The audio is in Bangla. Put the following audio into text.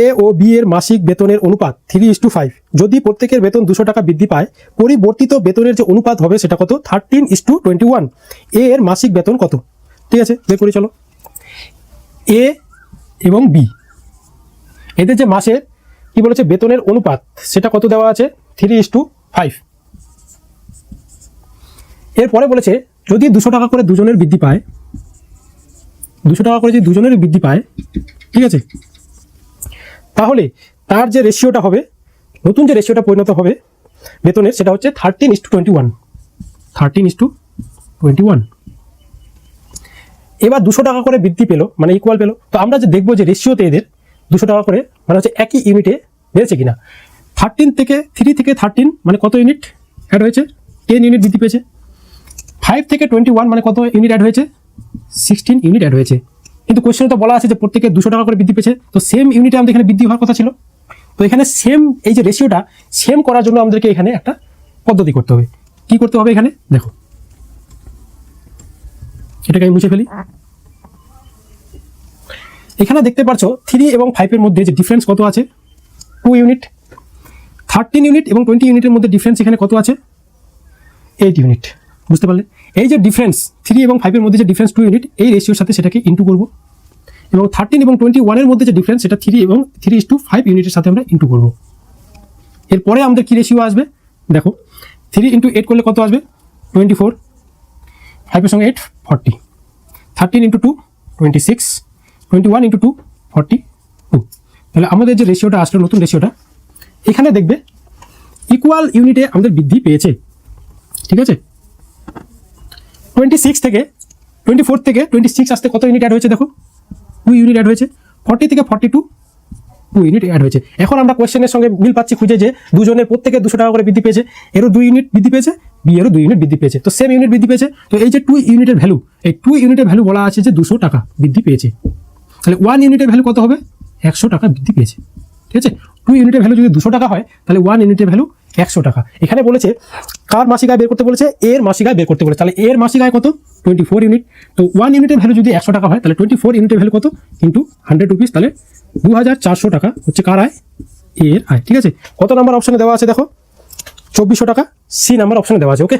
এ ও বি এর মাসিক বেতনের অনুপাত 3:5। যদি প্রত্যেকের বেতন 200 টাকা বৃদ্ধি পায়, পরিবর্তিত বেতনের যে অনুপাত হবে সেটা কত? 13:21। এ এর মাসিক বেতন কত? ঠিক আছে, বের করি চলো। এ এবং বি এদের যে মাসের কি বলেছে বেতনের অনুপাত সেটা কত দেওয়া আছে? 3:5। এরপরে বলেছে যদি 200 টাকা করে দুজনের বৃদ্ধি পায়, 200 টাকা করে যদি দুজনের বৃদ্ধি পায়, ঠিক আছে, তাহলে তার যে রেশিওটা হবে, নতুন যে রেশিওটা পরিণত হবে বেতনের, সেটা হচ্ছে 13:21। 13:21। এবার 200 টাকা করে বৃদ্ধি পেলো, মানে ইকুয়াল পেলো। তো আমরা যে দেখবো যে রেশিওতে এদের 200 টাকা করে মানে হচ্ছে একই ইউনিটে বেড়েছে কিনা। 3 থেকে 13 মানে কত ইউনিট অ্যাড হয়েছে? 10 ইউনিট বৃদ্ধি পেয়েছে। 5 থেকে 21 মানে কত ইউনিট অ্যাড হয়েছে? 16 ইউনিট অ্যাড হয়েছে। কিন্তু কোশ্চেনে তো বলা আছে যে প্রত্যেকে 200 টাকা করে বৃদ্ধি পেয়েছে, তো সেম ইউনিটে আমাদের এখানে বৃদ্ধি হওয়ার কথা ছিল। তো এখানে সেম এই যে রেশিওটা সেম করার জন্য আমাদেরকে এখানে একটা পদ্ধতি করতে হবে। কি করতে হবে এখানে দেখো, এটাকে আমি মুছে ফেলি। এখানে দেখতে পাচ্ছ 3 এবং 5 এর মধ্যে যে ডিফারেন্স কত আছে? 2 ইউনিট। 13 ইউনিট এবং 20 ইউনিটের মধ্যে ডিফারেন্স এখানে কত আছে? 8 ইউনিট। বুঝতে পারলে? এই যে ডিফারেন্স 3 এবং 5 এর মধ্যে যে ডিফারেন্স 2 ইউনিট, এই রেশিওর সাথে সেটাকে ইন্টু করব। এবং 13 এবং 21 এর মধ্যে যে ডিফারেন্স সেটা 3 এবং 3:5 ইউনিটের সাথে আমরা ইন্টু করব। এরপরে আমাদের কি রেশিও আসবে দেখো, 3 × 8 করলে কত আসবে? 24। 5 এর সঙ্গে 8 40। 13 × 2 26। 21 × 2 42। তাহলে আমাদের যে রেশিওটা আসলো নতুন রেশিওটা, এখানে দেখবে ইকুয়াল ইউনিটে আমাদের বৃদ্ধি পেয়েছে। ঠিক আছে, 24 থেকে 26 আসতে কত ইউনিট অ্যাড হয়েছে দেখো? 2 ইউনিট অ্যাড হয়েছে। 40 থেকে 42 2 ইউনিট অ্যাড হয়েছে। এখন আমরা কোশ্চেনের সঙ্গে মিল পাচ্ছি খুঁজে যে দুজনের প্রত্যেকে 200 টাকা করে বৃদ্ধি পেয়েছে, এরও 2 ইউনিট বৃদ্ধি পেয়েছে, বি এরও 2 ইউনিট বৃদ্ধি পেয়েছে, তো সেম ইউনিট বৃদ্ধি পেয়েছে। তো এই যে 2 ইউনিটের ভ্যালু, এই 2 ইউনিটের ভ্যালু বলা আছে যে 200 টাকা বৃদ্ধি পেয়েছে। তাহলে 1 ইউনিটের ভ্যালু কত হবে? 100 টাকা বৃদ্ধি পেয়েছে। ঠিক আছে, 2 ইউনিটের ভ্যালু যদি 200 টাকা হয় তাহলে 1 ইউনিটের ভ্যালু 100 টাকা। এখানে বলেছে কার মাসিক আয় বের করতে বলেছে? এর মাসিক আয় বের করতে বলেছে। তাহলে এর মাসিক আয় কত? 24 ইউনিট। তো 1 ইউনিটের ভ্যালু যদি 100 টাকা হয় তাহলে 24 ইউনিটের ভ্যালু কত? ইন্টু 100 রুপিস, তাহলে 2400 টাকা হচ্ছে কার আয়? এর আয়। ঠিক আছে, কত নাম্বার অপশনে দেওয়া আছে দেখো? 2400 টাকা। সি নাম্বার অপশনে দেওয়া আছে। ওকে।